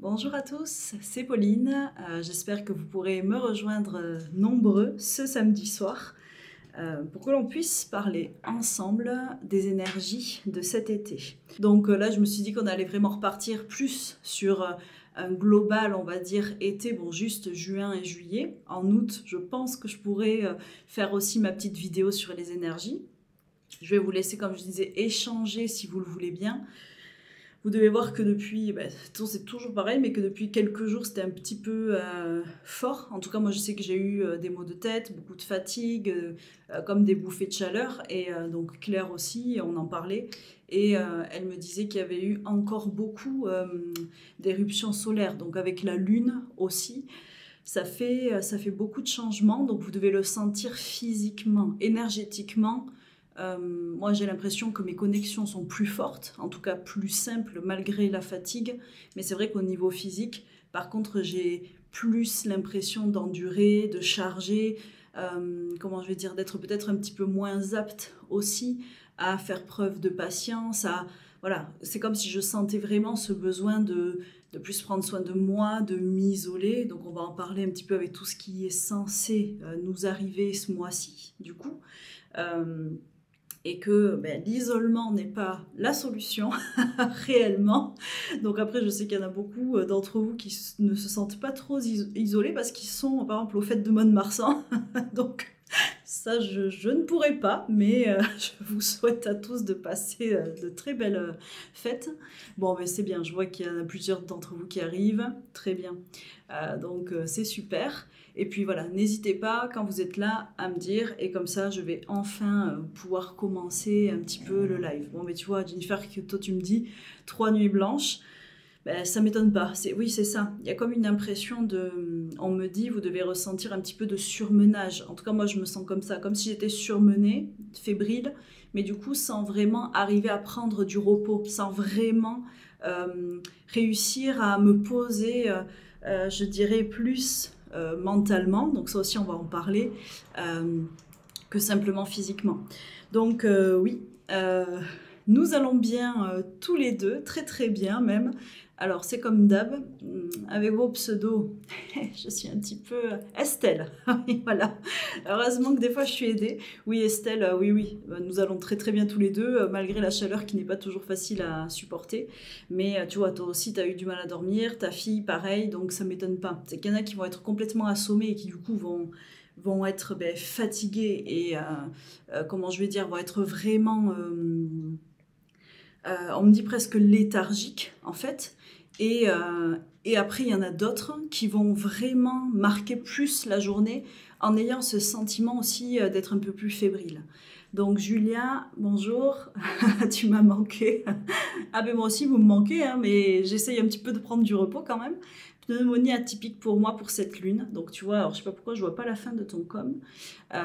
Bonjour à tous, c'est Pauline. J'espère que vous pourrez me rejoindre nombreux ce samedi soir pour que l'on puisse parler ensemble des énergies de cet été. Donc là, je me suis dit qu'on allait vraiment repartir plus sur un global, on va dire, été, bon, juste juin et juillet. En août, je pense que je pourrais faire aussi ma petite vidéo sur les énergies. Je vais vous laisser, comme je disais, échanger si vous le voulez bien. Vous devez voir que depuis, c'est toujours pareil, mais que depuis quelques jours, c'était un petit peu fort. En tout cas, moi, je sais que j'ai eu des maux de tête, beaucoup de fatigue, comme des bouffées de chaleur. Et donc, Claire aussi, on en parlait. Et elle me disait qu'il y avait eu encore beaucoup d'éruptions solaires. Donc, avec la lune aussi, ça fait beaucoup de changements. Donc, vous devez le sentir physiquement, énergétiquement. Moi, j'ai l'impression que mes connexions sont plus fortes, en tout cas plus simples malgré la fatigue. Mais c'est vrai qu'au niveau physique, par contre, j'ai plus l'impression d'endurer, de charger, comment je vais dire, d'être peut-être un petit peu moins apte aussi à faire preuve de patience. Voilà, c'est comme si je sentais vraiment ce besoin de plus prendre soin de moi, de m'isoler. Donc on va en parler un petit peu avec tout ce qui est censé nous arriver ce mois-ci, du coup. Et que l'isolement n'est pas la solution réellement. Donc après, je sais qu'il y en a beaucoup d'entre vous qui ne se sentent pas trop isolés parce qu'ils sont par exemple aux fêtes de Mont-de-Marsan. Donc ça, je ne pourrais pas, mais je vous souhaite à tous de passer de très belles fêtes. Bon, mais c'est bien, je vois qu'il y en a plusieurs d'entre vous qui arrivent. Très bien. Donc c'est super. Et puis voilà, n'hésitez pas quand vous êtes là à me dire, et comme ça je vais enfin pouvoir commencer un petit peu le live. Bon, mais tu vois, Jennifer, que toi tu me dis 3 nuits blanches, ça m'étonne pas. Oui, c'est ça. Il y a comme une impression de. On me dit, vous devez ressentir un petit peu de surmenage. En tout cas, moi je me sens comme ça, comme si j'étais surmenée, fébrile, mais du coup sans vraiment arriver à prendre du repos, sans vraiment réussir à me poser, je dirais, plus. Mentalement, donc ça aussi on va en parler, que simplement physiquement. Donc oui, nous allons bien tous les deux, très très bien même. Alors c'est comme d'hab, avec vos pseudos, je suis un petit peu Estelle, voilà. Heureusement que des fois je suis aidée. Oui Estelle, oui, nous allons très très bien tous les deux, malgré la chaleur qui n'est pas toujours facile à supporter. Mais tu vois, toi aussi tu as eu du mal à dormir, ta fille pareil, donc ça m'étonne pas. C'est qu'il y en a qui vont être complètement assommés et qui du coup vont être fatigués et, comment je vais dire, vont être vraiment... on me dit presque léthargique en fait. Et après, il y en a d'autres qui vont vraiment marquer plus la journée en ayant ce sentiment aussi d'être un peu plus fébrile. Donc Julia, bonjour, tu m'as manqué. Ah ben moi aussi vous me manquez, hein, mais j'essaye un petit peu de prendre du repos quand même. Pneumonie atypique pour moi pour cette lune. Donc tu vois, alors je sais pas pourquoi je vois pas la fin de ton com.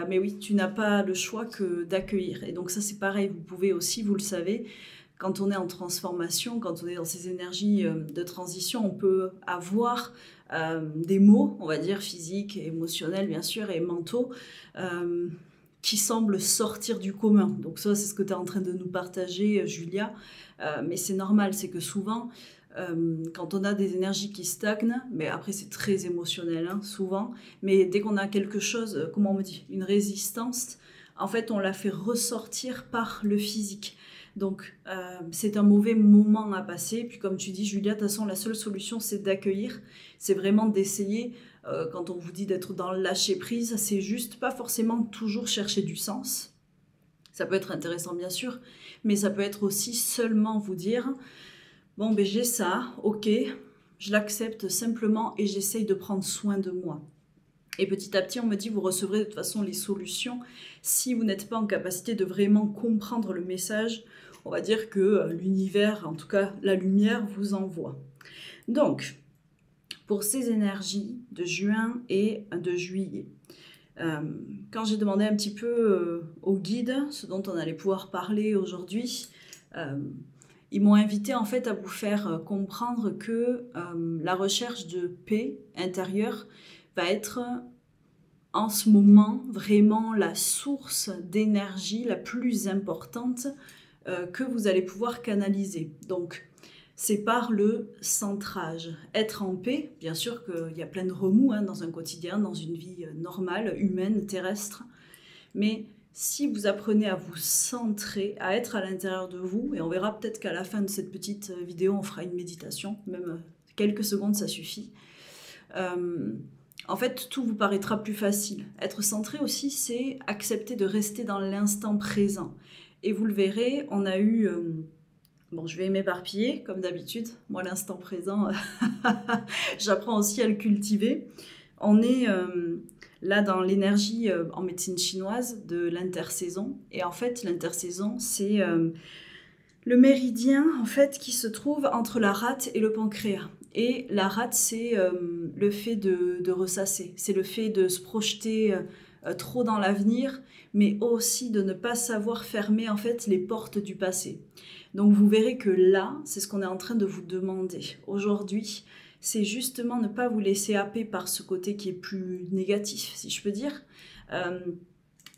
Mais oui, tu n'as pas le choix que d'accueillir. Et donc ça c'est pareil, vous pouvez aussi, vous le savez, quand on est en transformation, quand on est dans ces énergies de transition, on peut avoir des maux, on va dire, physiques, émotionnels bien sûr, et mentaux, qui semblent sortir du commun. Donc ça, c'est ce que tu es en train de nous partager, Julia. Mais c'est normal, c'est que souvent, quand on a des énergies qui stagnent, mais après c'est très émotionnel, hein, souvent, mais dès qu'on a quelque chose, comment on me dit, une résistance, en fait, on la fait ressortir par le physique. Donc, c'est un mauvais moment à passer. Puis comme tu dis, Julia, de toute façon, la seule solution, c'est d'accueillir. C'est vraiment d'essayer, quand on vous dit d'être dans le lâcher-prise, c'est juste pas forcément toujours chercher du sens. Ça peut être intéressant, bien sûr, mais ça peut être aussi seulement vous dire, bon, ben j'ai ça, ok, je l'accepte simplement et j'essaye de prendre soin de moi. Et petit à petit, on me dit, vous recevrez de toute façon les solutions. Si vous n'êtes pas en capacité de vraiment comprendre le message, on va dire que l'univers, en tout cas la lumière, vous envoie. Donc, pour ces énergies de juin et de juillet, quand j'ai demandé un petit peu au guide ce dont on allait pouvoir parler aujourd'hui, ils m'ont invité en fait à vous faire comprendre que la recherche de paix intérieure va être en ce moment vraiment la source d'énergie la plus importante que vous allez pouvoir canaliser. Donc, c'est par le centrage. Être en paix, bien sûr qu'il y a plein de remous hein, dans un quotidien, dans une vie normale, humaine, terrestre, mais si vous apprenez à vous centrer, à être à l'intérieur de vous, et on verra peut-être qu'à la fin de cette petite vidéo, on fera une méditation, même quelques secondes, ça suffit. En fait, tout vous paraîtra plus facile. Être centré aussi, c'est accepter de rester dans l'instant présent. Et vous le verrez, on a eu... Bon, je vais m'éparpiller, comme d'habitude. Moi, l'instant présent, j'apprends aussi à le cultiver. On est là dans l'énergie en médecine chinoise de l'intersaison. Et en fait, l'intersaison, c'est le méridien en fait, qui se trouve entre la rate et le pancréas. Et la rate, c'est le fait de ressasser. C'est le fait de se projeter trop dans l'avenir, mais aussi de ne pas savoir fermer en fait, les portes du passé. Donc vous verrez que là, c'est ce qu'on est en train de vous demander. Aujourd'hui, c'est justement ne pas vous laisser happer par ce côté qui est plus négatif, si je peux dire.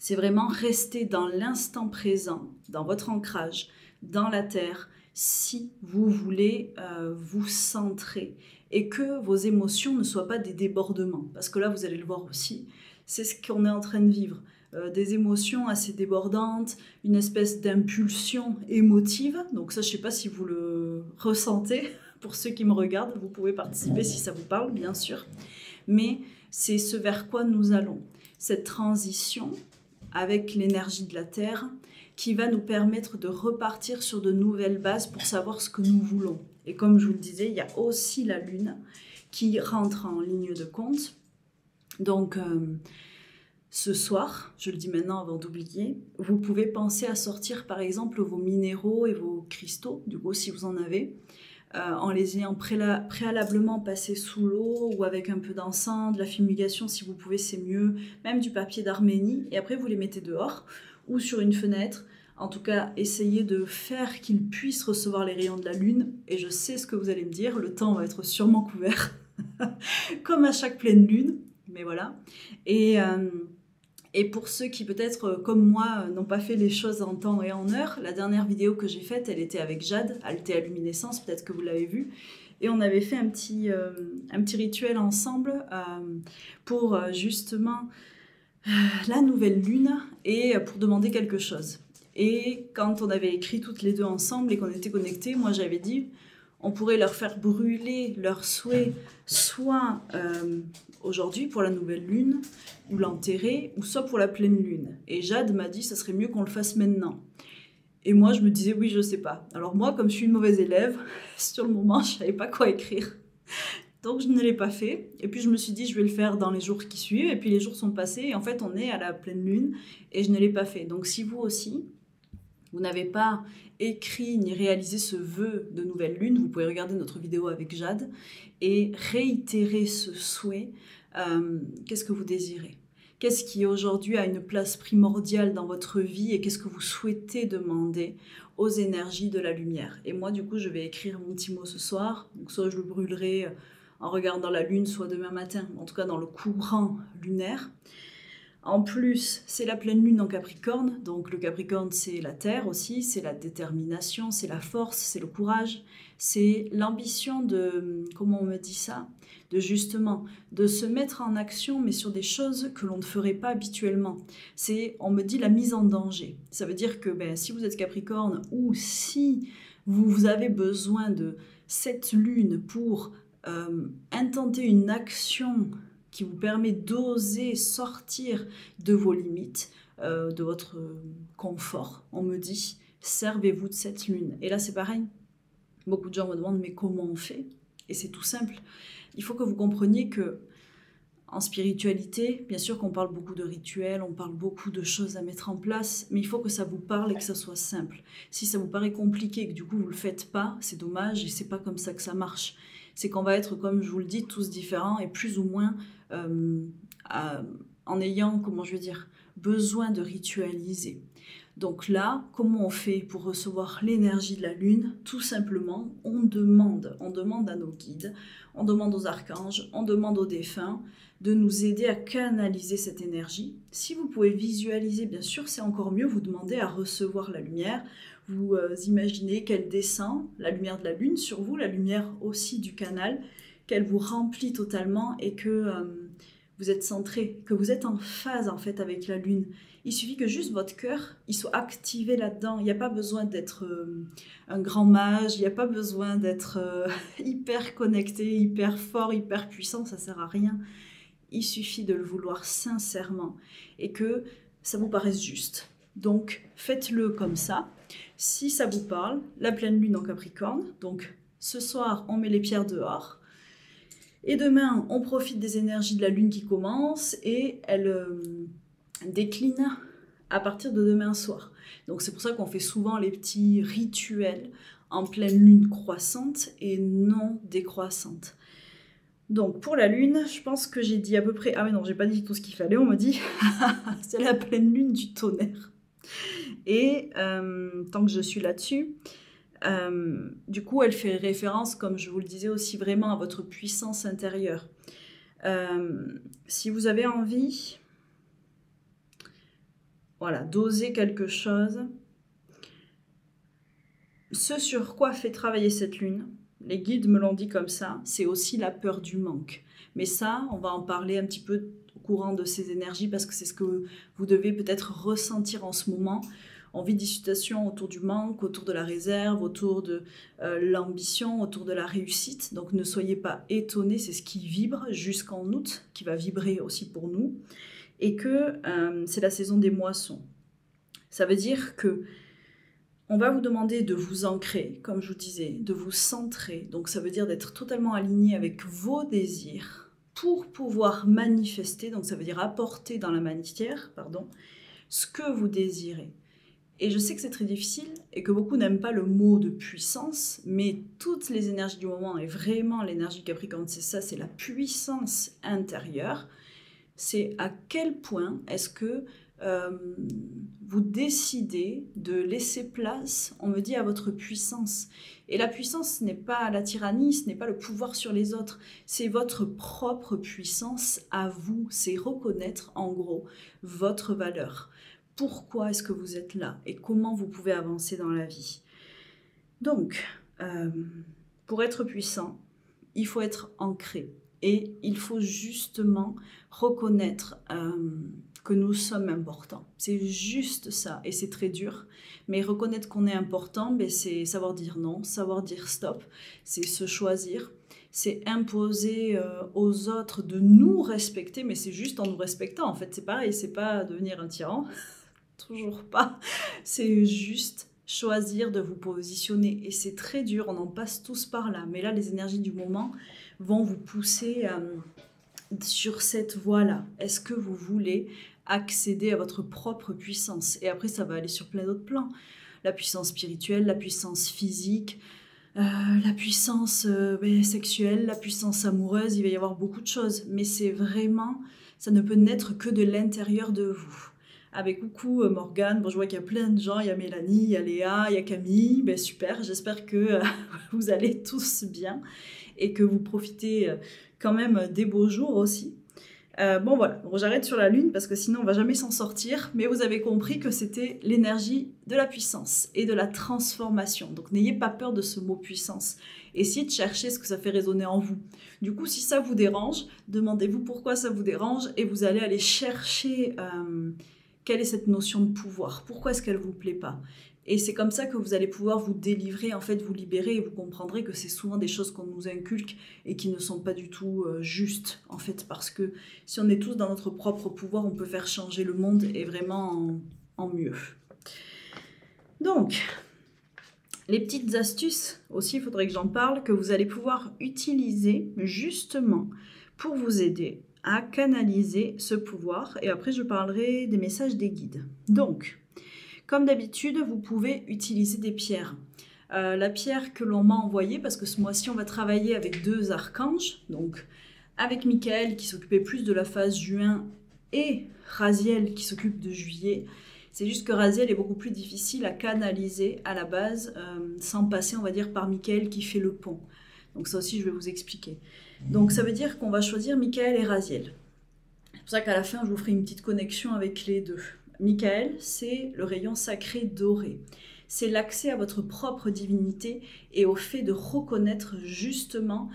C'est vraiment rester dans l'instant présent, dans votre ancrage, dans la terre, si vous voulez vous centrer et que vos émotions ne soient pas des débordements. Parce que là, vous allez le voir aussi, c'est ce qu'on est en train de vivre. Des émotions assez débordantes, une espèce d'impulsion émotive. Donc ça, je ne sais pas si vous le ressentez. Pour ceux qui me regardent, vous pouvez participer si ça vous parle, bien sûr. Mais c'est ce vers quoi nous allons. Cette transition avec l'énergie de la Terre qui va nous permettre de repartir sur de nouvelles bases pour savoir ce que nous voulons. Et comme je vous le disais, il y a aussi la Lune qui rentre en ligne de compte. Donc... ce soir, je le dis maintenant avant d'oublier, vous pouvez penser à sortir par exemple vos minéraux et vos cristaux, du coup si vous en avez, en les ayant préalablement passés sous l'eau ou avec un peu d'encens, de la fumigation si vous pouvez c'est mieux, même du papier d'Arménie, et après vous les mettez dehors ou sur une fenêtre. En tout cas, essayez de faire qu'ils puissent recevoir les rayons de la lune, et je sais ce que vous allez me dire, le temps va être sûrement couvert, comme à chaque pleine lune, mais voilà. Et pour ceux qui peut-être, comme moi, n'ont pas fait les choses en temps et en heure, la dernière vidéo que j'ai faite, elle était avec Jade, Althea Luminescence, peut-être que vous l'avez vue. Et on avait fait un petit rituel ensemble pour justement la nouvelle lune et pour demander quelque chose. Et quand on avait écrit toutes les deux ensemble et qu'on était connectés, moi j'avais dit, on pourrait leur faire brûler leurs souhaits, soit aujourd'hui pour la nouvelle lune, ou l'enterrer, ou soit pour la pleine lune. Et Jade m'a dit, ça serait mieux qu'on le fasse maintenant. Et moi, je me disais, oui, je sais pas. Alors moi, comme je suis une mauvaise élève, sur le moment, je savais pas quoi écrire. Donc je ne l'ai pas fait. Et puis je me suis dit, je vais le faire dans les jours qui suivent. Et puis les jours sont passés, et en fait, on est à la pleine lune, et je ne l'ai pas fait. Donc si vous aussi, vous n'avez pas écrit ni réalisé ce vœu de nouvelle lune, vous pouvez regarder notre vidéo avec Jade et réitérer ce souhait. Qu'est-ce que vous désirez? Qu'est-ce qui aujourd'hui a une place primordiale dans votre vie et qu'est-ce que vous souhaitez demander aux énergies de la lumière? Et moi, du coup, je vais écrire mon petit mot ce soir. Donc, soit je le brûlerai en regardant la lune, soit demain matin, en tout cas dans le courant lunaire. En plus, c'est la pleine lune en Capricorne, donc le Capricorne c'est la terre aussi, c'est la détermination, c'est la force, c'est le courage, c'est l'ambition de, comment on me dit ça, de justement, de se mettre en action mais sur des choses que l'on ne ferait pas habituellement. C'est, on me dit la mise en danger. Ça veut dire que si vous êtes Capricorne ou si vous avez besoin de cette lune pour intenter une action qui vous permet d'oser sortir de vos limites, de votre confort. On me dit, servez-vous de cette lune. Et là, c'est pareil. Beaucoup de gens me demandent, mais comment on fait? Et c'est tout simple. Il faut que vous compreniez que en spiritualité, bien sûr qu'on parle beaucoup de rituels, on parle beaucoup de choses à mettre en place, mais il faut que ça vous parle et que ça soit simple. Si ça vous paraît compliqué et que du coup vous ne le faites pas, c'est dommage et c'est pas comme ça que ça marche. C'est qu'on va être, comme je vous le dis, tous différents et plus ou moins en ayant, comment je veux dire, besoin de ritualiser. Donc là, comment on fait pour recevoir l'énergie de la lune? Tout simplement, on demande à nos guides, on demande aux archanges, on demande aux défunts de nous aider à canaliser cette énergie. Si vous pouvez visualiser, bien sûr, c'est encore mieux, vous demandez à recevoir la lumière, vous imaginez qu'elle descend, la lumière de la lune sur vous, la lumière aussi du canal, qu'elle vous remplit totalement et que vous êtes centré, que vous êtes en phase en fait avec la lune. Il suffit que juste votre cœur il soit activé là-dedans. Il n'y a pas besoin d'être un grand mage, il n'y a pas besoin d'être hyper connecté, hyper fort, hyper puissant, ça ne sert à rien. Il suffit de le vouloir sincèrement et que ça vous paraisse juste. Donc faites-le comme ça. Si ça vous parle, la pleine lune en Capricorne, donc ce soir on met les pierres dehors. Et demain, on profite des énergies de la lune qui commence et elle décline à partir de demain soir. Donc c'est pour ça qu'on fait souvent les petits rituels en pleine lune croissante et non décroissante. Donc pour la lune, je pense que j'ai dit à peu près... Ah mais non, j'ai pas dit tout ce qu'il fallait, on m'a dit c'est la pleine lune du tonnerre. Et tant que je suis là-dessus... du coup, elle fait référence, comme je vous le disais aussi, vraiment à votre puissance intérieure. Si vous avez envie, voilà, d'oser quelque chose, ce sur quoi fait travailler cette lune, les guides me l'ont dit comme ça, c'est aussi la peur du manque. Mais ça, on va en parler un petit peu au courant de ces énergies parce que c'est ce que vous devez peut-être ressentir en ce moment. On vit des situations autour du manque, autour de la réserve, autour de l'ambition, autour de la réussite. Donc ne soyez pas étonnés, c'est ce qui vibre jusqu'en août, qui va vibrer aussi pour nous. Et que c'est la saison des moissons. Ça veut dire que on va vous demander de vous ancrer, comme je vous disais, de vous centrer. Donc ça veut dire d'être totalement aligné avec vos désirs pour pouvoir manifester, donc ça veut dire apporter dans la matière, ce que vous désirez. Et je sais que c'est très difficile et que beaucoup n'aiment pas le mot de puissance, mais toutes les énergies du moment, et vraiment l'énergie Capricorne, c'est ça, c'est la puissance intérieure. C'est à quel point est-ce que vous décidez de laisser place, on me dit, à votre puissance. Et la puissance, ce n'est pas la tyrannie, ce n'est pas le pouvoir sur les autres, c'est votre propre puissance à vous, c'est reconnaître en gros votre valeur. Pourquoi est-ce que vous êtes là et comment vous pouvez avancer dans la vie. Donc, pour être puissant, il faut être ancré et il faut justement reconnaître que nous sommes importants. C'est juste ça et c'est très dur, mais reconnaître qu'on est important, c'est savoir dire non, savoir dire stop, c'est se choisir. C'est imposer aux autres de nous respecter, mais c'est juste en nous respectant. En fait, c'est pareil, c'est pas devenir un tyran, toujours pas. C'est juste choisir de vous positionner. Et c'est très dur, on en passe tous par là. Mais là, les énergies du moment vont vous pousser sur cette voie-là. Est-ce que vous voulez accéder à votre propre puissance? Et après, ça va aller sur plein d'autres plans. La puissance spirituelle, la puissance physique, la puissance sexuelle, la puissance amoureuse, il va y avoir beaucoup de choses. Mais c'est vraiment, ça ne peut naître que de l'intérieur de vous. Avec coucou Morgane, bon, je vois qu'il y a plein de gens, il y a Mélanie, il y a Léa, il y a Camille, ben super, j'espère que vous allez tous bien et que vous profitez quand même des beaux jours aussi. Bon voilà, bon, j'arrête sur la lune parce que sinon on va jamais s'en sortir, mais vous avez compris que c'était l'énergie de la puissance et de la transformation. Donc n'ayez pas peur de ce mot puissance. Essayez de chercher ce que ça fait résonner en vous. Du coup, si ça vous dérange, demandez-vous pourquoi ça vous dérange et vous allez aller chercher quelle est cette notion de pouvoir, pourquoi est-ce qu'elle ne vous plaît pas. Et c'est comme ça que vous allez pouvoir vous délivrer, en fait, vous libérer, et vous comprendrez que c'est souvent des choses qu'on nous inculque et qui ne sont pas du tout justes, en fait, parce que si on est tous dans notre propre pouvoir, on peut faire changer le monde et vraiment en mieux. Donc, les petites astuces aussi, il faudrait que j'en parle, que vous allez pouvoir utiliser justement pour vous aider à canaliser ce pouvoir. Et après, je parlerai des messages des guides. Donc, comme d'habitude, vous pouvez utiliser des pierres. La pierre que l'on m'a envoyée, parce que ce mois-ci, on va travailler avec 2 archanges, donc avec Michael qui s'occupait plus de la phase juin et Raziel qui s'occupe de juillet. C'est juste que Raziel est beaucoup plus difficile à canaliser à la base, sans passer, on va dire, par Michael qui fait le pont. Donc ça aussi, je vais vous expliquer. Donc ça veut dire qu'on va choisir Michael et Raziel. C'est pour ça qu'à la fin, je vous ferai une petite connexion avec les deux. Michael, c'est le rayon sacré doré. C'est l'accès à votre propre divinité et au fait de reconnaître justement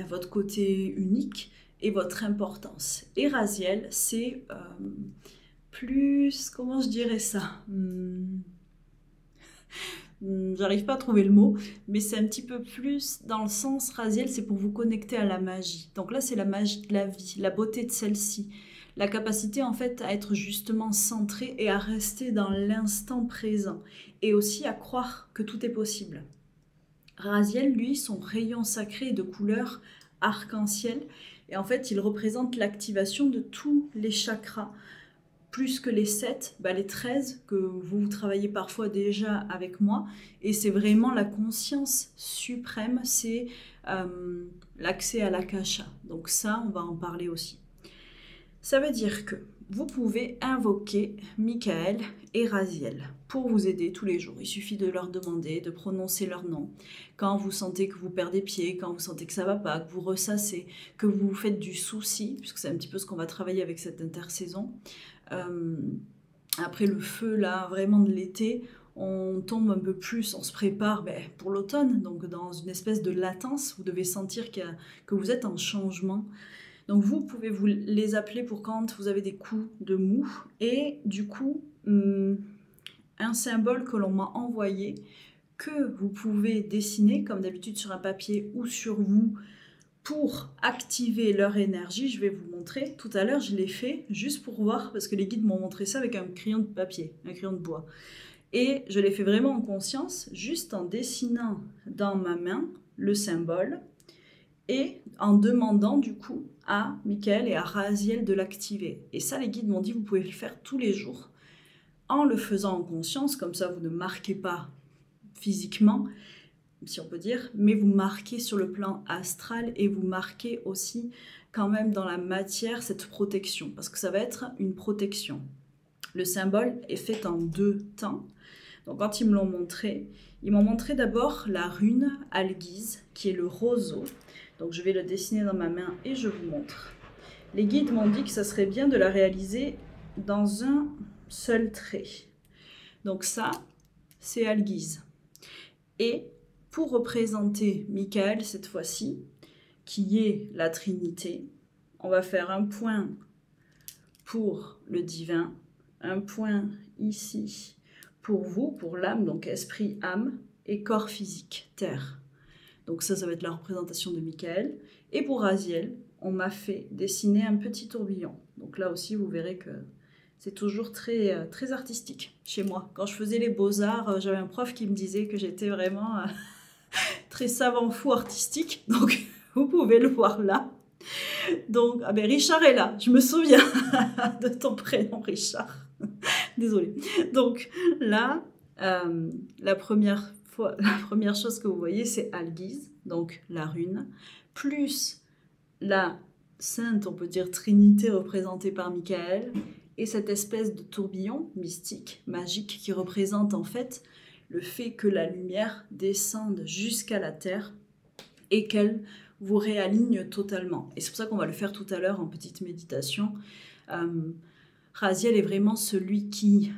votre côté unique et votre importance. Et Raziel, c'est plus, comment je dirais ça, j'arrive pas à trouver le mot, mais c'est un petit peu plus dans le sens, Raziel, c'est pour vous connecter à la magie. Donc là, c'est la magie de la vie, la beauté de celle-ci. La capacité en fait à être justement centré et à rester dans l'instant présent. Et aussi à croire que tout est possible. Raziel, lui, son rayon sacré est de couleur arc-en-ciel. Et en fait, il représente l'activation de tous les chakras. Plus que les 7, les 13 que vous travaillez parfois déjà avec moi. Et c'est vraiment la conscience suprême, c'est l'accès à l'akasha. Donc ça, on va en parler aussi. Ça veut dire que vous pouvez invoquer Michael et Raziel pour vous aider tous les jours. Il suffit de leur demander, de prononcer leur nom. Quand vous sentez que vous perdez pied, quand vous sentez que ça ne va pas, que vous ressassez, que vous vous faites du souci, puisque c'est un petit peu ce qu'on va travailler avec cette intersaison. Après le feu là, vraiment de l'été, on tombe un peu plus, on se prépare pour l'automne, donc dans une espèce de latence, vous devez sentir que vous êtes en changement. Donc vous pouvez vous les appeler pour quand vous avez des coups de mou. Et du coup, un symbole que l'on m'a envoyé, que vous pouvez dessiner comme d'habitude sur un papier ou sur vous pour activer leur énergie. Je vais vous montrer. Tout à l'heure, je l'ai fait juste pour voir, parce que les guides m'ont montré ça avec un crayon de papier, un crayon de bois. Et je l'ai fait vraiment en conscience, juste en dessinant dans ma main le symbole et en demandant du coup à Michael et à Raziel de l'activer. Et ça, les guides m'ont dit, vous pouvez le faire tous les jours en le faisant en conscience, comme ça vous ne marquez pas physiquement, si on peut dire, mais vous marquez sur le plan astral et vous marquez aussi quand même dans la matière cette protection, parce que ça va être une protection. Le symbole est fait en 2 temps. Donc quand ils me l'ont montré, ils m'ont montré d'abord la rune Algiz, qui est le roseau. Donc je vais le dessiner dans ma main et je vous montre. Les guides m'ont dit que ça serait bien de la réaliser dans un seul trait. Donc ça, c'est Algiz. Et pour représenter Michael cette fois-ci, qui est la Trinité, on va faire un point pour le divin, un point ici pour vous, pour l'âme, donc esprit, âme, et corps physique, terre. Donc ça va être la représentation de Michael. Et pour Raziel, on m'a fait dessiner un petit tourbillon. Donc là aussi, vous verrez que c'est toujours très, très artistique chez moi. Quand je faisais les beaux-arts, j'avais un prof qui me disait que j'étais vraiment très savant fou artistique. Donc vous pouvez le voir là. Donc, Richard est là, je me souviens de ton prénom, Richard. Désolée. Donc là, la première chose que vous voyez, c'est Algiz, donc la rune, plus la sainte, on peut dire Trinité représentée par Michael, et cette espèce de tourbillon mystique, magique, qui représente en fait le fait que la lumière descende jusqu'à la terre et qu'elle vous réaligne totalement. Et c'est pour ça qu'on va le faire tout à l'heure en petite méditation. Raziel est vraiment celui qui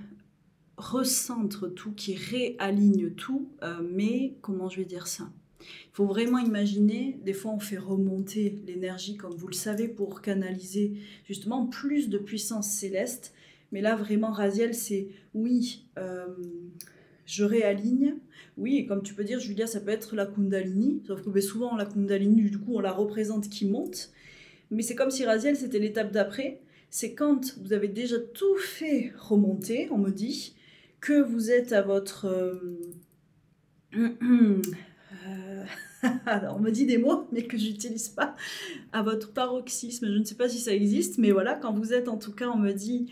recentre tout, qui réaligne tout, mais comment je vais dire ça ? Il faut vraiment imaginer, des fois on fait remonter l'énergie, comme vous le savez, pour canaliser justement plus de puissance céleste. Mais là vraiment Raziel, c'est oui, je réaligne. Oui, et comme tu peux dire, Julia, ça peut être la Kundalini, sauf que souvent la Kundalini, du coup, on la représente qui monte. Mais c'est comme si Raziel, c'était l'étape d'après. C'est quand vous avez déjà tout fait remonter, on me dit, que vous êtes à votre... Alors, on me dit des mots, mais que j'utilise pas, à votre paroxysme. Je ne sais pas si ça existe, mais voilà, quand vous êtes, en tout cas, on me dit,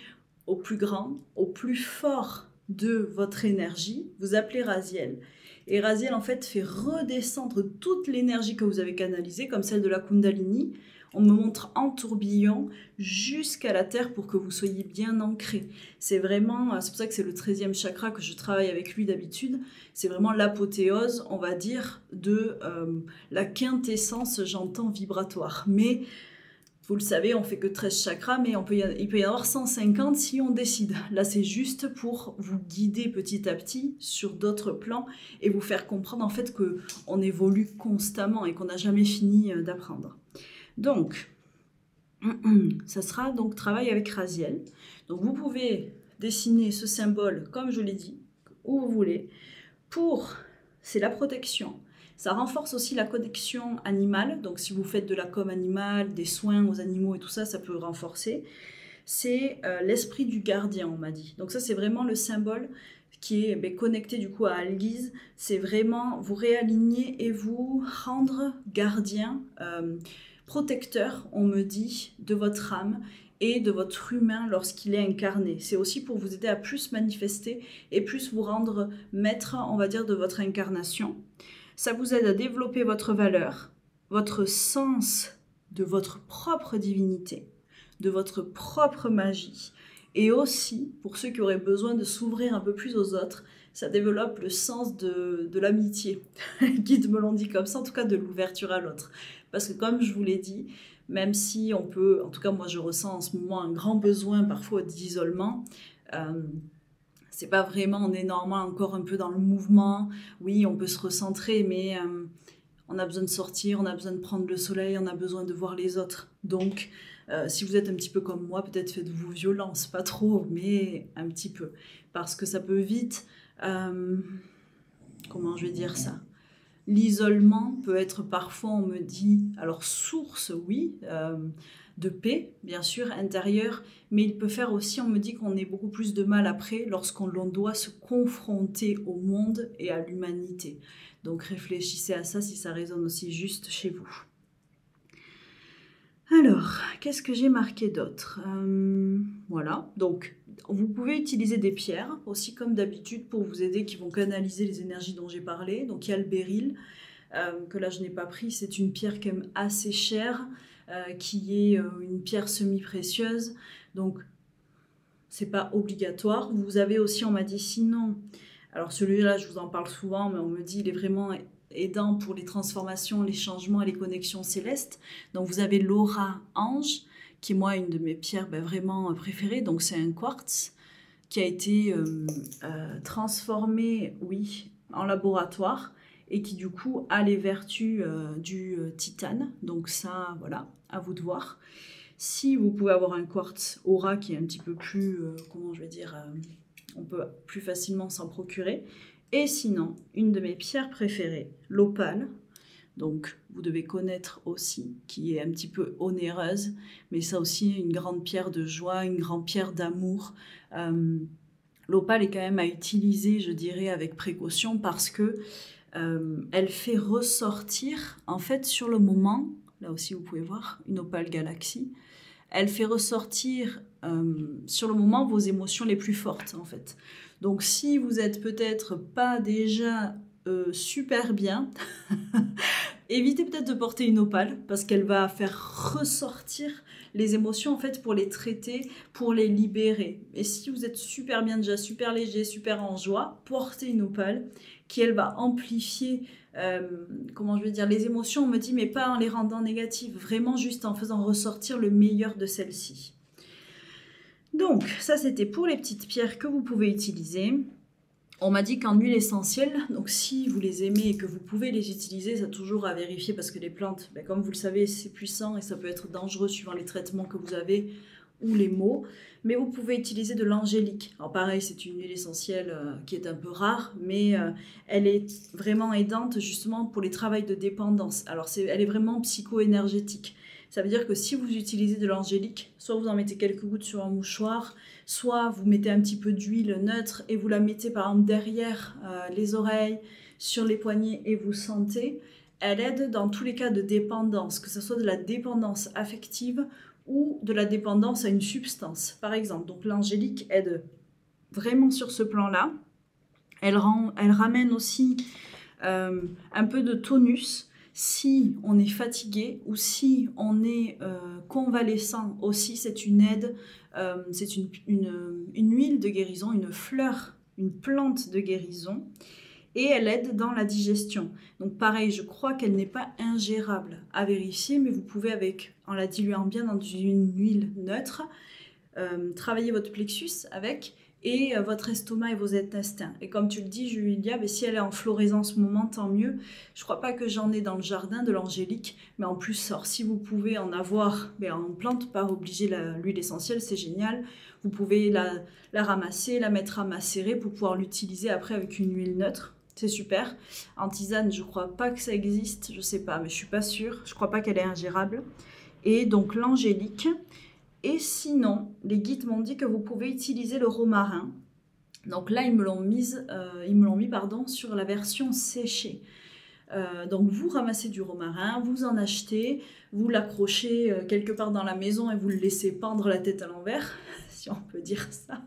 au plus grand, au plus fort de votre énergie, vous appelez Raziel. Et Raziel, en fait, fait redescendre toute l'énergie que vous avez canalisée, comme celle de la Kundalini. On me montre en tourbillon jusqu'à la terre pour que vous soyez bien ancrés. C'est vraiment, c'est pour ça que c'est le 13e chakra que je travaille avec lui d'habitude. C'est vraiment l'apothéose, on va dire, de la quintessence, j'entends, vibratoire. Mais vous le savez, on fait que 13 chakras, mais il peut y en avoir 150 si on décide. Là, c'est juste pour vous guider petit à petit sur d'autres plans et vous faire comprendre en fait qu'on évolue constamment et qu'on n'a jamais fini d'apprendre. Donc, ça sera donc travail avec Raziel. Donc, vous pouvez dessiner ce symbole, comme je l'ai dit, où vous voulez. C'est la protection. Ça renforce aussi la connexion animale, donc si vous faites de la com animale, des soins aux animaux et tout ça, ça peut renforcer. C'est l'esprit du gardien, on m'a dit. Donc ça, c'est vraiment le symbole qui est connecté du coup à Alguise. C'est vraiment vous réaligner et vous rendre gardien, protecteur, on me dit, de votre âme et de votre humain lorsqu'il est incarné. C'est aussi pour vous aider à plus manifester et plus vous rendre maître, on va dire, de votre incarnation. Ça vous aide à développer votre valeur, votre sens de votre propre divinité, de votre propre magie. Et aussi, pour ceux qui auraient besoin de s'ouvrir un peu plus aux autres, ça développe le sens de l'amitié. Guides me l'ont dit comme ça, en tout cas de l'ouverture à l'autre. Parce que comme je vous l'ai dit, même si on peut, en tout cas moi je ressens en ce moment un grand besoin parfois d'isolement, c'est pas vraiment, on est normal encore un peu dans le mouvement, oui on peut se recentrer, mais on a besoin de sortir, on a besoin de prendre le soleil, on a besoin de voir les autres. Donc si vous êtes un petit peu comme moi, peut-être faites-vous violence, pas trop, mais un petit peu. Parce que ça peut vite, comment je vais dire ça ? L'isolement peut être parfois, on me dit, alors source, oui, de paix, bien sûr, intérieure, mais il peut faire aussi, on me dit qu'on ait beaucoup plus de mal après lorsqu'on doit se confronter au monde et à l'humanité. Donc réfléchissez à ça si ça résonne aussi juste chez vous. Alors, qu'est-ce que j'ai marqué d'autre ? Voilà, donc vous pouvez utiliser des pierres, aussi comme d'habitude, pour vous aider, qui vont canaliser les énergies dont j'ai parlé. Donc il y a le béryl, que là je n'ai pas pris, c'est une pierre quand même assez chère, qui est une pierre semi-précieuse, donc c'est pas obligatoire. Vous avez aussi, on m'a dit sinon, alors celui-là je vous en parle souvent, mais on me dit il est vraiment aidant pour les transformations, les changements et les connexions célestes. Donc vous avez l'aura ange, qui est moi une de mes pierres vraiment préférées, donc c'est un quartz qui a été transformé, oui, en laboratoire, et qui du coup a les vertus du titane. Donc ça, voilà, à vous de voir. Si vous pouvez avoir un quartz aura qui est un petit peu plus, comment je vais dire, on peut plus facilement s'en procurer. Et sinon, une de mes pierres préférées, l'opale. Donc vous devez connaître aussi, qui est un petit peu onéreuse, mais ça aussi une grande pierre de joie, une grande pierre d'amour. L'opale est quand même à utiliser, je dirais, avec précaution parce que elle fait ressortir, en fait, sur le moment, là aussi vous pouvez voir, une opale galaxie, elle fait ressortir sur le moment vos émotions les plus fortes, en fait. Donc si vous êtes peut-être pas déjà super bien, évitez peut-être de porter une opale parce qu'elle va faire ressortir les émotions en fait pour les traiter, pour les libérer. Et si vous êtes super bien déjà, super léger, super en joie, portez une opale qui elle va amplifier, comment je vais dire, les émotions. On me dit mais pas en les rendant négatives, vraiment juste en faisant ressortir le meilleur de celles-ci. Donc ça c'était pour les petites pierres que vous pouvez utiliser. On m'a dit qu'en huile essentielle, donc si vous les aimez et que vous pouvez les utiliser, c'est toujours à vérifier parce que les plantes, comme vous le savez, c'est puissant et ça peut être dangereux suivant les traitements que vous avez ou les maux. Mais vous pouvez utiliser de l'angélique. Alors pareil, c'est une huile essentielle qui est un peu rare, mais elle est vraiment aidante justement pour les travails de dépendance. Alors elle est vraiment psycho-énergétique. Ça veut dire que si vous utilisez de l'angélique, soit vous en mettez quelques gouttes sur un mouchoir, soit vous mettez un petit peu d'huile neutre et vous la mettez par exemple derrière les oreilles, sur les poignets et vous sentez. Elle aide dans tous les cas de dépendance, que ce soit de la dépendance affective ou de la dépendance à une substance, par exemple. Donc l'angélique aide vraiment sur ce plan-là. Elle ramène aussi un peu de tonus. Si on est fatigué ou si on est convalescent aussi, c'est une aide, c'est une huile de guérison, une fleur, une plante de guérison. Et elle aide dans la digestion. Donc pareil, je crois qu'elle n'est pas ingérable à vérifier, mais vous pouvez, en la diluant bien dans une huile neutre, travailler votre plexus avec et votre estomac et vos intestins. Et comme tu le dis, Julia, mais si elle est en floraison en ce moment, tant mieux. Je crois pas que j'en ai dans le jardin de l'angélique, mais en plus, alors, si vous pouvez en avoir en plante, pas obligé l'huile essentielle, c'est génial. Vous pouvez la ramasser, la mettre à macérer pour pouvoir l'utiliser après avec une huile neutre. C'est super. En tisane, je crois pas que ça existe, je sais pas, mais je suis pas sûre. Je crois pas qu'elle est ingérable. Et donc l'angélique. Et sinon, les guides m'ont dit que vous pouvez utiliser le romarin. Donc là, ils me l'ont mis sur la version séchée. Donc vous ramassez du romarin, vous en achetez, vous l'accrochez quelque part dans la maison et vous le laissez pendre la tête à l'envers, si on peut dire ça.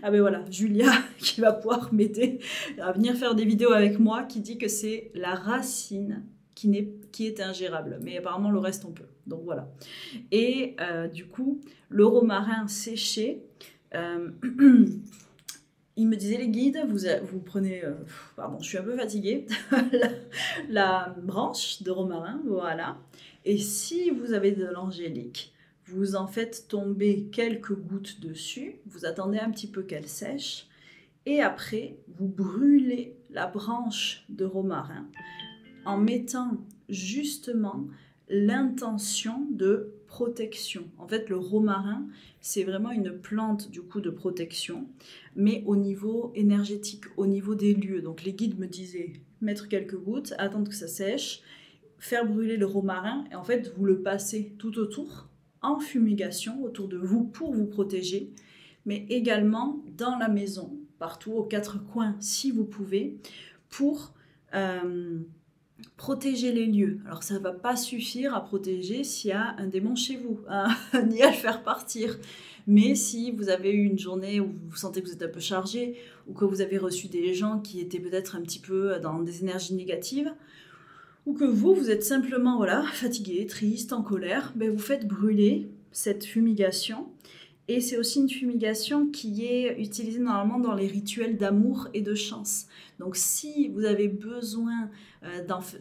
Ah ben voilà, Julia qui va pouvoir m'aider à venir faire des vidéos avec moi, qui dit que c'est la racine qui est ingérable, mais apparemment le reste on peut. Donc voilà. Et du coup, le romarin séché, il me disait, les guides, vous prenez, pardon, je suis un peu fatiguée, la branche de romarin, voilà. Et si vous avez de l'angélique, vous en faites tomber quelques gouttes dessus, vous attendez un petit peu qu'elle sèche, et après, vous brûlez la branche de romarin en mettant justement l'intention de protection. En fait, le romarin, c'est vraiment une plante du coup de protection, mais au niveau énergétique, au niveau des lieux. Donc les guides me disaient mettre quelques gouttes, attendre que ça sèche, faire brûler le romarin, et en fait vous le passez tout autour, en fumigation autour de vous pour vous protéger, mais également dans la maison, partout aux quatre coins si vous pouvez, pour protéger les lieux. Alors ça ne va pas suffire à protéger s'il y a un démon chez vous, hein, ni à le faire partir. Mais si vous avez eu une journée où vous sentez que vous êtes un peu chargé, ou que vous avez reçu des gens qui étaient peut-être un petit peu dans des énergies négatives, ou que vous êtes simplement voilà, fatigué, triste, en colère, ben vous faites brûler cette fumigation. Et c'est aussi une fumigation qui est utilisée normalement dans les rituels d'amour et de chance. Donc si vous avez besoin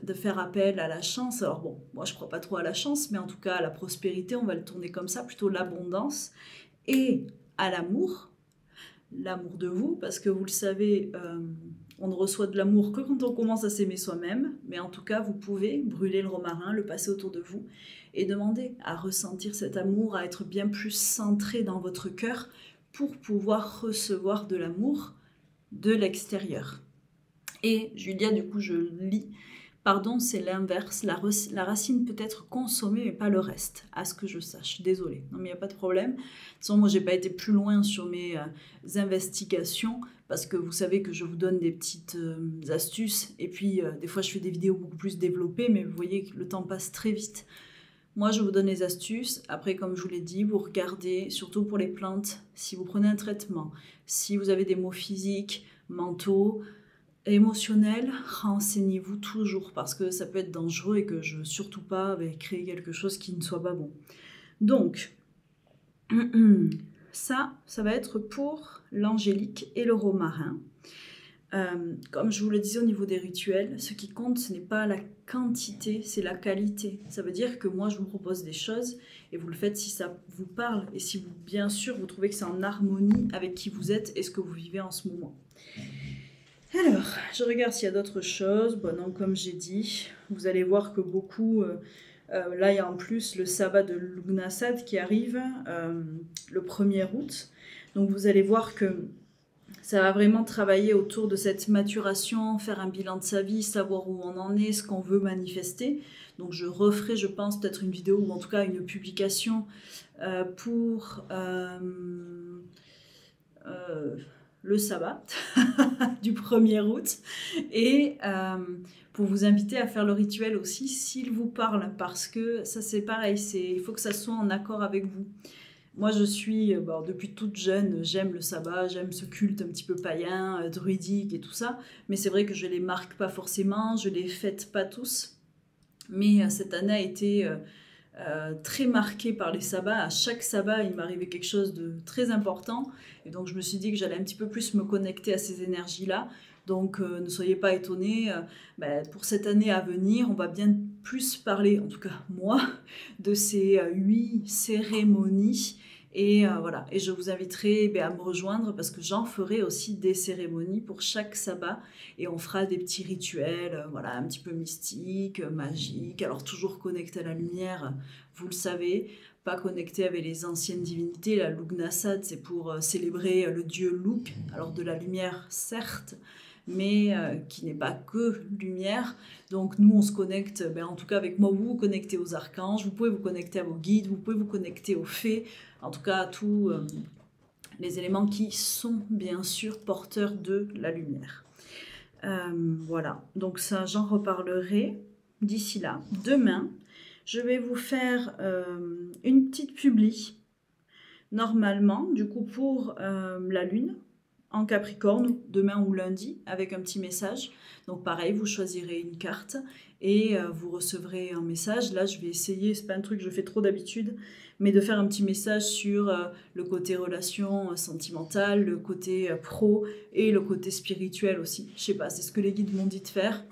de faire appel à la chance, alors bon, moi je ne crois pas trop à la chance, mais en tout cas à la prospérité, on va le tourner comme ça, plutôt l'abondance, et à l'amour de vous, parce que vous le savez, on ne reçoit de l'amour que quand on commence à s'aimer soi-même, mais en tout cas, vous pouvez brûler le romarin, le passer autour de vous et demander à ressentir cet amour, à être bien plus centré dans votre cœur pour pouvoir recevoir de l'amour de l'extérieur. Et Julia, du coup, je lis, pardon, c'est l'inverse, la racine peut être consommée, mais pas le reste, à ce que je sache, désolée. Non, mais il n'y a pas de problème. De toute façon, moi, j'ai pas été plus loin sur mes investigations, parce que vous savez que je vous donne des petites astuces, et puis des fois, je fais des vidéos beaucoup plus développées, mais vous voyez que le temps passe très vite. Moi, je vous donne les astuces. Après, comme je vous l'ai dit, vous regardez, surtout pour les plantes, si vous prenez un traitement, si vous avez des maux physiques, mentaux, émotionnels, renseignez-vous toujours parce que ça peut être dangereux et que je ne veux surtout pas créer quelque chose qui ne soit pas bon. Donc, ça va être pour l'angélique et le romarin. Comme je vous le disais au niveau des rituels, ce qui compte, ce n'est pas la quantité, c'est la qualité. Ça veut dire que moi, je vous propose des choses et vous le faites si ça vous parle et si vous, bien sûr, vous trouvez que c'est en harmonie avec qui vous êtes et ce que vous vivez en ce moment. Alors, je regarde s'il y a d'autres choses. Bon, non, comme j'ai dit, vous allez voir que beaucoup... là, il y a en plus le sabbat de Lugnasad qui arrive le 1er août. Donc, vous allez voir que ça va vraiment travailler autour de cette maturation, faire un bilan de sa vie, savoir où on en est, ce qu'on veut manifester. Donc je referai, je pense, peut-être une vidéo ou en tout cas une publication pour le sabbat du 1er août et pour vous inviter à faire le rituel aussi s'il vous parle, parce que ça c'est pareil, il faut que ça soit en accord avec vous. Moi, je suis, depuis toute jeune, j'aime le sabbat, j'aime ce culte un petit peu païen, druidique et tout ça. Mais c'est vrai que je ne les marque pas forcément, je ne les fête pas tous. Mais cette année a été très marquée par les sabbats. À chaque sabbat, il m'arrivait quelque chose de très important. Et donc, je me suis dit que j'allais un petit peu plus me connecter à ces énergies-là. Donc, ne soyez pas étonnés. Pour cette année à venir, on va bien plus parler, en tout cas moi, de ces 8 cérémonies. Et voilà, et je vous inviterai à me rejoindre parce que j'en ferai aussi des cérémonies pour chaque sabbat et on fera des petits rituels, voilà, un petit peu mystiques, magiques, alors toujours connectés à la lumière, vous le savez, pas connectés avec les anciennes divinités. La Lugnasad, c'est pour célébrer le dieu Lugh, alors de la lumière certes, mais qui n'est pas que lumière. Donc nous, on se connecte, en tout cas avec moi, vous vous connectez aux archanges, vous pouvez vous connecter à vos guides, vous pouvez vous connecter aux fées, en tout cas à tous les éléments qui sont bien sûr porteurs de la lumière. Voilà, donc ça j'en reparlerai d'ici là. Demain, je vais vous faire une petite publi, normalement, du coup pour la lune en Capricorne, demain ou lundi, avec un petit message. Donc pareil, vous choisirez une carte et vous recevrez un message. Là, je vais essayer, c'est pas un truc que je fais trop d'habitude, mais de faire un petit message sur le côté relation sentimentale, le côté pro et le côté spirituel aussi. Je sais pas, c'est ce que les guides m'ont dit de faire,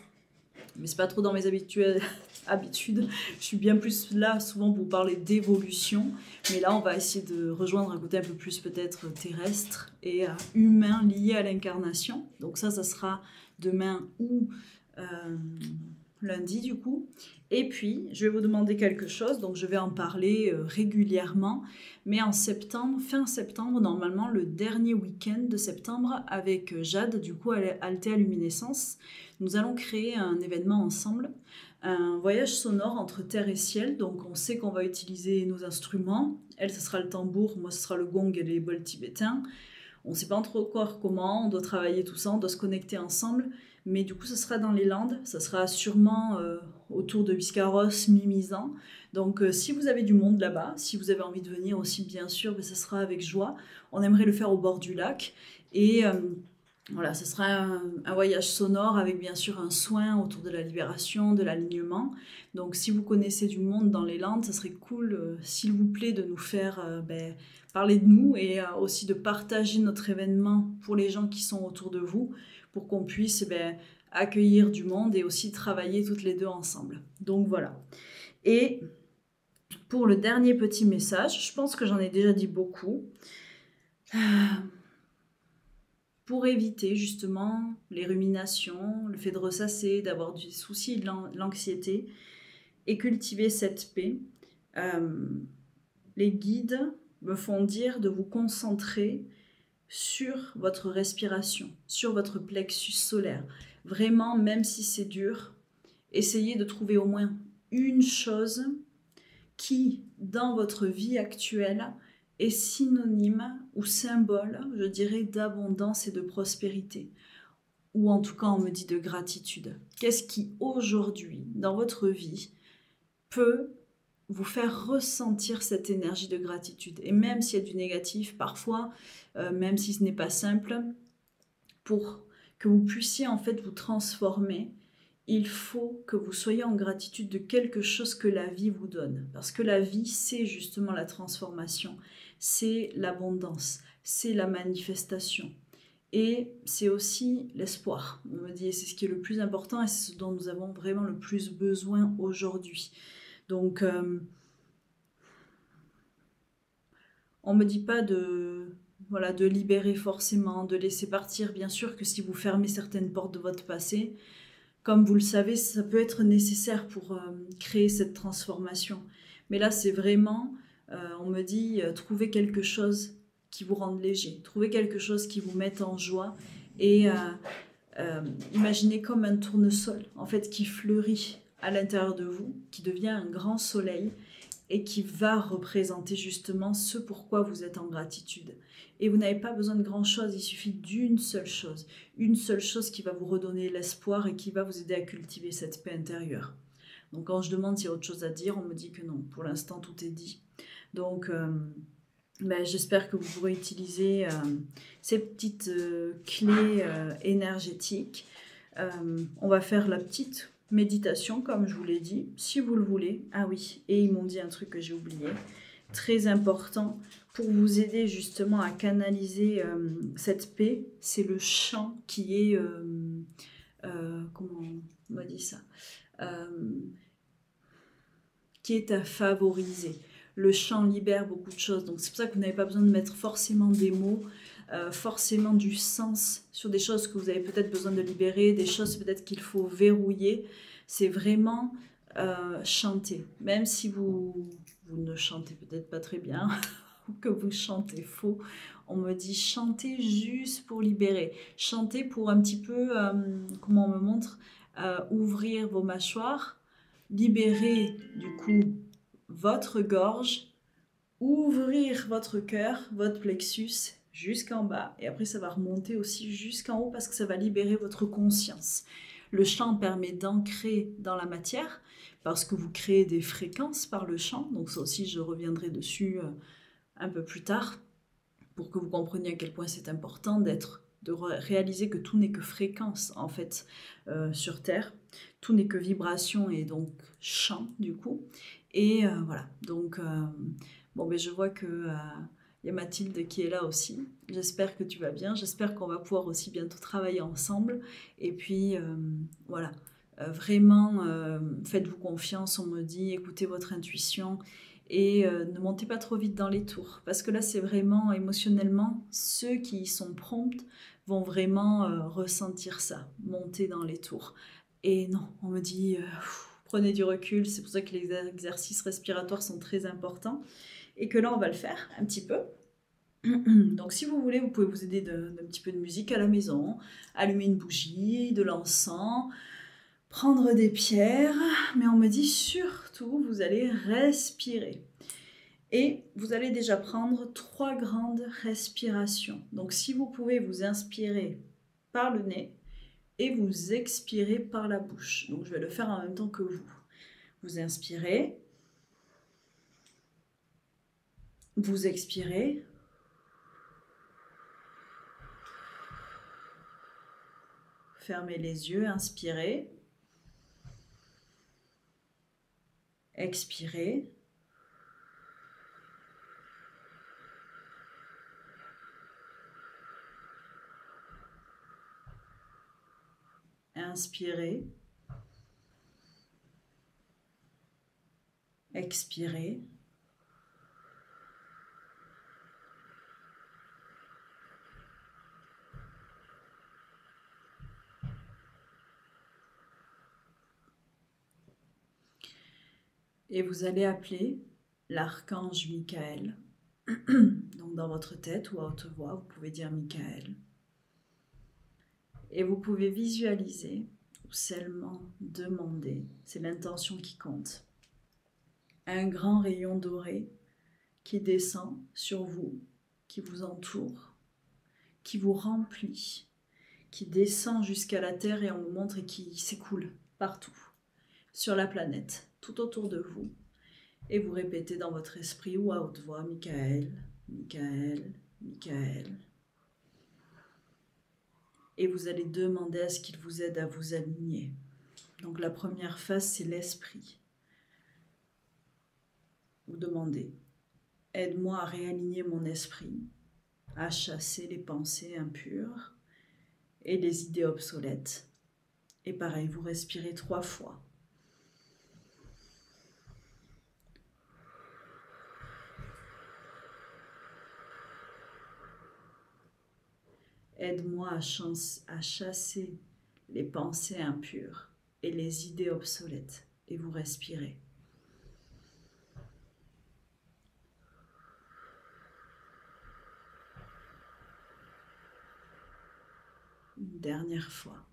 mais c'est pas trop dans mes habitudes. Je suis bien plus là souvent pour parler d'évolution, mais là on va essayer de rejoindre un côté un peu plus peut-être terrestre et humain lié à l'incarnation. Donc ça sera demain ou lundi du coup. Et puis je vais vous demander quelque chose, donc je vais en parler régulièrement, mais en septembre, fin septembre, normalement le dernier week-end de septembre avec Jade, du coup Altea Luminescence, nous allons créer un événement ensemble, un voyage sonore entre terre et ciel. Donc on sait qu'on va utiliser nos instruments. Elle, ce sera le tambour, moi ce sera le gong et les bols tibétains. On ne sait pas trop encore comment, on doit travailler tout ça, on doit se connecter ensemble. Mais du coup, ce sera dans les Landes, ça sera sûrement autour de Biscarrosse, Mimizan. Donc si vous avez du monde là-bas, si vous avez envie de venir aussi, bien sûr, ce sera avec joie. On aimerait le faire au bord du lac. Et voilà, ce sera un voyage sonore avec bien sûr un soin autour de la libération, de l'alignement. Donc si vous connaissez du monde dans les Landes, ça serait cool, s'il vous plaît, de nous faire parler de nous et aussi de partager notre événement pour les gens qui sont autour de vous, pour qu'on puisse accueillir du monde et aussi travailler toutes les deux ensemble. Donc voilà. Et pour le dernier petit message, je pense que j'en ai déjà dit beaucoup. Pour éviter justement les ruminations, le fait de ressasser, d'avoir du souci, de l'anxiété et cultiver cette paix, les guides me font dire de vous concentrer sur votre respiration, sur votre plexus solaire. Vraiment, même si c'est dur, essayez de trouver au moins une chose qui, dans votre vie actuelle, est synonyme ou symbole, je dirais, d'abondance et de prospérité. Ou en tout cas, on me dit de gratitude. Qu'est-ce qui, aujourd'hui, dans votre vie, peut vous faire ressentir cette énergie de gratitude? Et même s'il y a du négatif, parfois, même si ce n'est pas simple, pour que vous puissiez en fait vous transformer, il faut que vous soyez en gratitude de quelque chose que la vie vous donne. Parce que la vie, c'est justement la transformation, c'est l'abondance, c'est la manifestation. Et c'est aussi l'espoir. On me dit, c'est ce qui est le plus important et c'est ce dont nous avons vraiment le plus besoin aujourd'hui. Donc, on ne me dit pas de libérer forcément, de laisser partir. Bien sûr que si vous fermez certaines portes de votre passé, comme vous le savez, ça peut être nécessaire pour créer cette transformation. Mais là, c'est vraiment, on me dit, trouver quelque chose qui vous rende léger, trouver quelque chose qui vous mette en joie et imaginez comme un tournesol, en fait, qui fleurit à l'intérieur de vous, qui devient un grand soleil et qui va représenter justement ce pourquoi vous êtes en gratitude. Et vous n'avez pas besoin de grand-chose, il suffit d'une seule chose qui va vous redonner l'espoir et qui va vous aider à cultiver cette paix intérieure. Donc quand je demande s'il y a autre chose à dire, on me dit que non, pour l'instant tout est dit. Donc j'espère que vous pourrez utiliser ces petites clés énergétiques. On va faire la petite méditation, comme je vous l'ai dit, si vous le voulez. Ah oui, et ils m'ont dit un truc que j'ai oublié, très important, pour vous aider justement à canaliser cette paix, c'est le chant qui est... comment on m'a dit ça qui est à favoriser. Le chant libère beaucoup de choses, donc c'est pour ça que vous n'avez pas besoin de mettre forcément des mots, forcément du sens sur des choses que vous avez peut-être besoin de libérer, des choses peut-être qu'il faut verrouiller. C'est vraiment chanter, même si vous ne chantez peut-être pas très bien, ou que vous chantez faux. On me dit chanter juste pour libérer, chanter pour un petit peu, comment on me montre, ouvrir vos mâchoires, libérer du coup votre gorge, ouvrir votre cœur, votre plexus jusqu'en bas, et après ça va remonter aussi jusqu'en haut parce que ça va libérer votre conscience. Le chant permet d'ancrer dans la matière parce que vous créez des fréquences par le chant, donc ça aussi je reviendrai dessus un peu plus tard pour que vous compreniez à quel point c'est important de réaliser que tout n'est que fréquence en fait sur Terre, tout n'est que vibration et donc chant du coup. Et voilà, donc bon, ben, je vois que y a Mathilde qui est là aussi. J'espère que tu vas bien, j'espère qu'on va pouvoir aussi bientôt travailler ensemble. Et puis voilà, vraiment faites-vous confiance, on me dit, écoutez votre intuition. Et ne montez pas trop vite dans les tours, parce que là c'est vraiment émotionnellement, ceux qui y sont prompts vont vraiment ressentir ça, monter dans les tours. Et non, on me dit, prenez du recul, c'est pour ça que les exercices respiratoires sont très importants, et que là on va le faire un petit peu. Donc si vous voulez, vous pouvez vous aider d'un petit peu de musique à la maison, allumer une bougie, de l'encens, prendre des pierres, mais on me dit surtout, vous allez respirer. Et vous allez déjà prendre 3 grandes respirations. Donc si vous pouvez vous inspirer par le nez et vous expirez par la bouche. Donc je vais le faire en même temps que vous. Vous inspirez, vous expirez, fermez les yeux, inspirez, expirez. Inspirez, expirez. Et vous allez appeler l'archange Michael. Donc dans votre tête ou à haute voix, vous pouvez dire Michael. Et vous pouvez visualiser ou seulement demander, c'est l'intention qui compte, un grand rayon doré qui descend sur vous, qui vous entoure, qui vous remplit, qui descend jusqu'à la terre et on vous montre et qui s'écoule partout sur la planète, tout autour de vous. Et vous répétez dans votre esprit ou à haute voix, Michael, Michael, Michael. Et vous allez demander à ce qu'il vous aide à vous aligner. Donc la première phase, c'est l'esprit. Vous demandez, aide-moi à réaligner mon esprit, à chasser les pensées impures et les idées obsolètes. Et pareil, vous respirez 3 fois. Aide-moi à chasser les pensées impures et les idées obsolètes. Et vous respirez. Une dernière fois.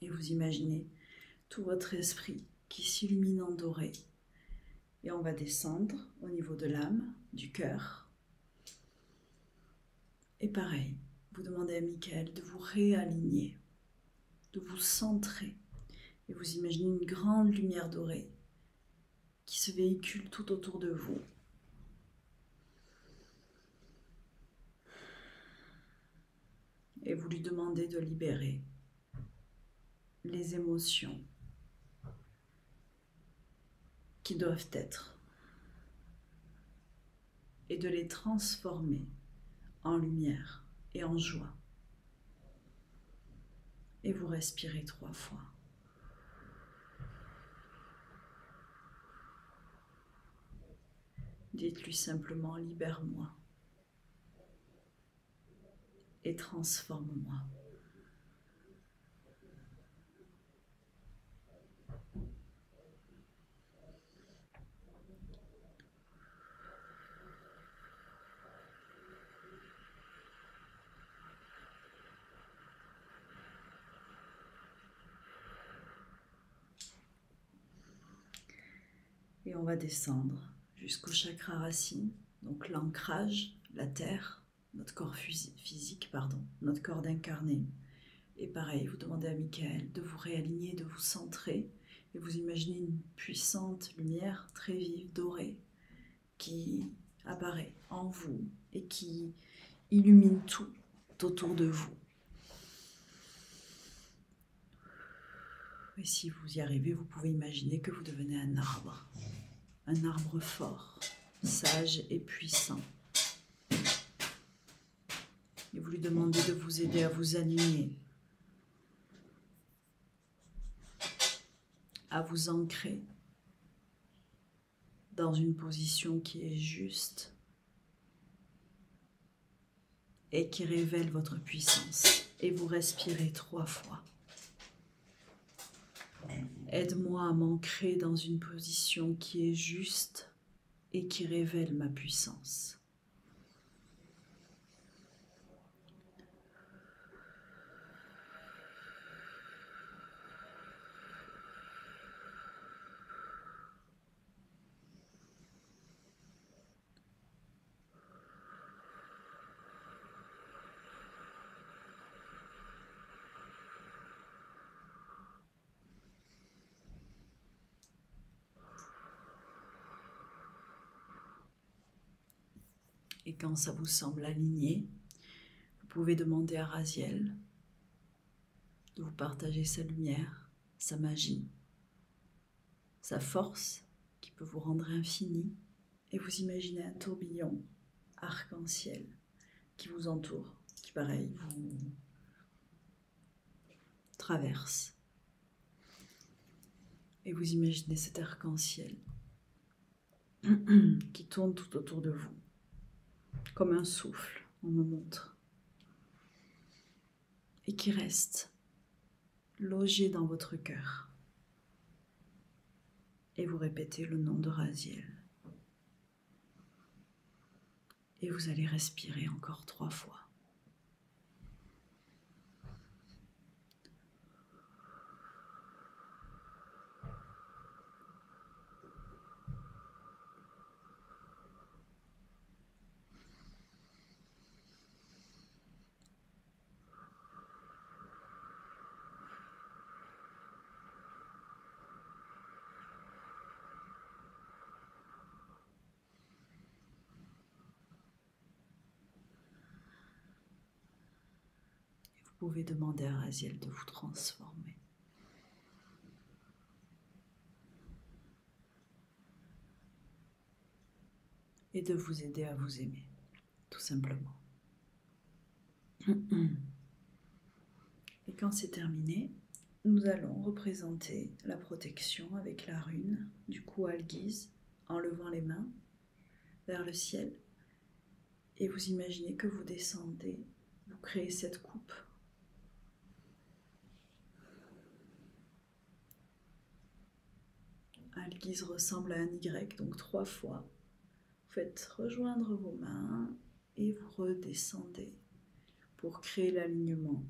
Et vous imaginez tout votre esprit qui s'illumine en doré. Et on va descendre au niveau de l'âme, du cœur. Et pareil, vous demandez à Michael de vous réaligner, de vous centrer. Et vous imaginez une grande lumière dorée qui se véhicule tout autour de vous. Et vous lui demandez de libérer les émotions qui doivent être et de les transformer en lumière et en joie. Et vous respirez 3 fois. Dites-lui simplement: libère-moi et transforme-moi. Et on va descendre jusqu'au chakra racine, donc l'ancrage, la terre, notre corps physique, notre corps d'incarné. Et pareil, vous demandez à Michael de vous réaligner, de vous centrer, et vous imaginez une puissante lumière très vive, dorée, qui apparaît en vous et qui illumine tout autour de vous. Et si vous y arrivez, vous pouvez imaginer que vous devenez un arbre fort, sage et puissant. Et vous lui demandez de vous aider à vous aligner, à vous ancrer dans une position qui est juste et qui révèle votre puissance. Et vous respirez 3 fois. Aide-moi à m'ancrer dans une position qui est juste et qui révèle ma puissance. Et quand ça vous semble aligné, vous pouvez demander à Raziel de vous partager sa lumière, sa magie, sa force qui peut vous rendre infini. Et vous imaginez un tourbillon arc-en-ciel qui vous entoure, qui pareil vous traverse. Et vous imaginez cet arc-en-ciel qui tourne tout autour de vous, comme un souffle, on me montre, et qui reste logé dans votre cœur. Et vous répétez le nom de Raziel. Et vous allez respirer encore 3 fois. Vous pouvez demander à Raziel de vous transformer. Et de vous aider à vous aimer, tout simplement. Et quand c'est terminé, nous allons représenter la protection avec la rune du coup Algiz, en levant les mains vers le ciel. Et vous imaginez que vous descendez, vous créez cette coupe. Algiz ressemble à un Y, donc 3 fois. Vous faites rejoindre vos mains et vous redescendez pour créer l'alignement,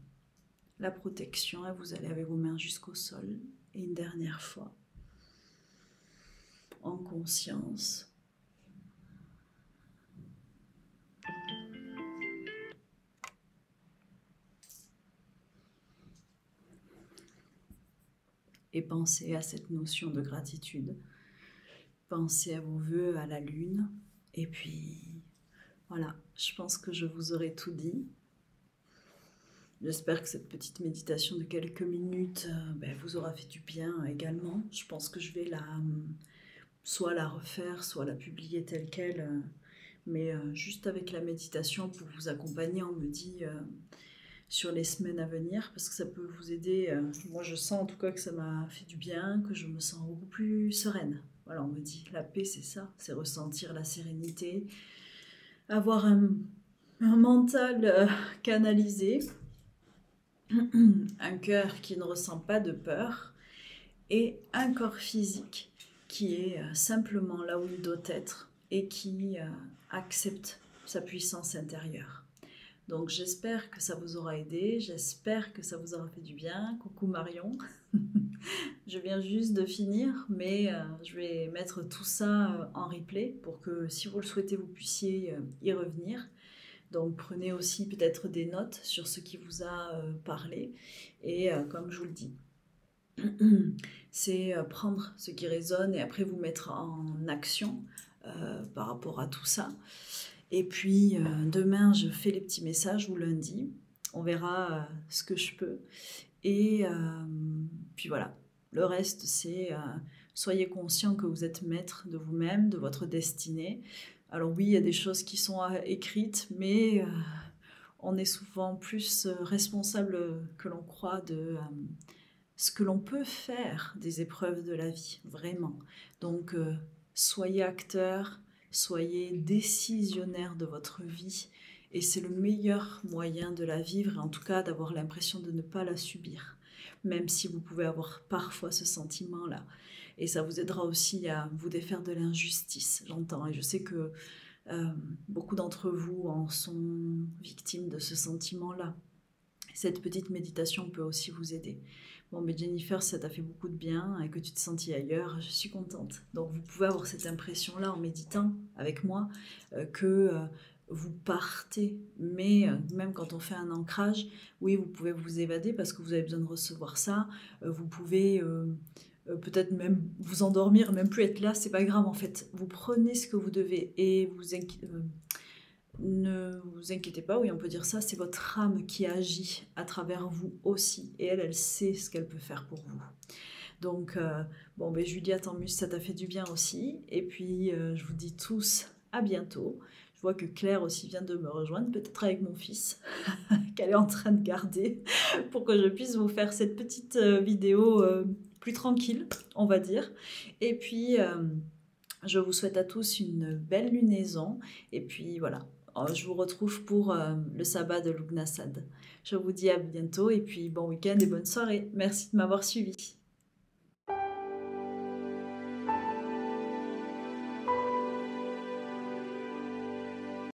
la protection, et vous allez avec vos mains jusqu'au sol. Et une dernière fois, en conscience. Et pensez à cette notion de gratitude Pensez à vos vœux, à la lune. Et puis, voilà, je pense que je vous aurai tout dit. J'espère que cette petite méditation de quelques minutes vous aura fait du bien également. Je pense que je vais soit la refaire, soit la publier telle qu'elle, mais juste avec la méditation pour vous accompagner, on me dit, sur les semaines à venir, parce que ça peut vous aider. Moi, je sens en tout cas que ça m'a fait du bien, que je me sens beaucoup plus sereine. Voilà, on me dit, la paix, c'est ça, c'est ressentir la sérénité, avoir un mental canalisé, un cœur qui ne ressent pas de peur et un corps physique qui est simplement là où il doit être et qui accepte sa puissance intérieure. Donc j'espère que ça vous aura aidé, j'espère que ça vous aura fait du bien. Coucou Marion, je viens juste de finir, mais je vais mettre tout ça en replay pour que si vous le souhaitez, vous puissiez y revenir. Donc prenez aussi peut-être des notes sur ce qui vous a parlé. Et comme je vous le dis, c'est prendre ce qui résonne et après vous mettre en action par rapport à tout ça. Et puis demain, je fais les petits messages ou lundi. On verra ce que je peux. Et puis voilà, le reste, c'est soyez conscient que vous êtes maître de vous-même, de votre destinée. Alors oui, il y a des choses qui sont écrites, mais on est souvent plus responsable que l'on croit de ce que l'on peut faire des épreuves de la vie, vraiment. Donc soyez acteur, soyez décisionnaire de votre vie, et c'est le meilleur moyen de la vivre, et en tout cas d'avoir l'impression de ne pas la subir, même si vous pouvez avoir parfois ce sentiment-là. Et ça vous aidera aussi à vous défaire de l'injustice, j'entends. Et je sais que beaucoup d'entre vous en sont victimes de ce sentiment-là. Cette petite méditation peut aussi vous aider. Bon, mais Jennifer, ça t'a fait beaucoup de bien et que tu te sentis ailleurs, je suis contente. Donc vous pouvez avoir cette impression-là en méditant avec moi que vous partez. Mais même quand on fait un ancrage, oui, vous pouvez vous évader parce que vous avez besoin de recevoir ça. Vous pouvez peut-être même vous endormir, même plus être là, c'est pas grave en fait. Vous prenez ce que vous devez et ne vous inquiétez pas, oui on peut dire ça, c'est votre âme qui agit à travers vous aussi et elle sait ce qu'elle peut faire pour vous. Donc bon ben Julia, tant mieux, ça t'a fait du bien aussi et puis je vous dis tous à bientôt. Je vois que Claire aussi vient de me rejoindre, peut-être avec mon fils qu'elle est en train de garder pour que je puisse vous faire cette petite vidéo plus tranquille, on va dire. Et puis je vous souhaite à tous une belle lunaison et puis voilà. Je vous retrouve pour le sabbat de Lugnasad. Je vous dis à bientôt et puis bon week-end et bonne soirée. Merci de m'avoir suivi.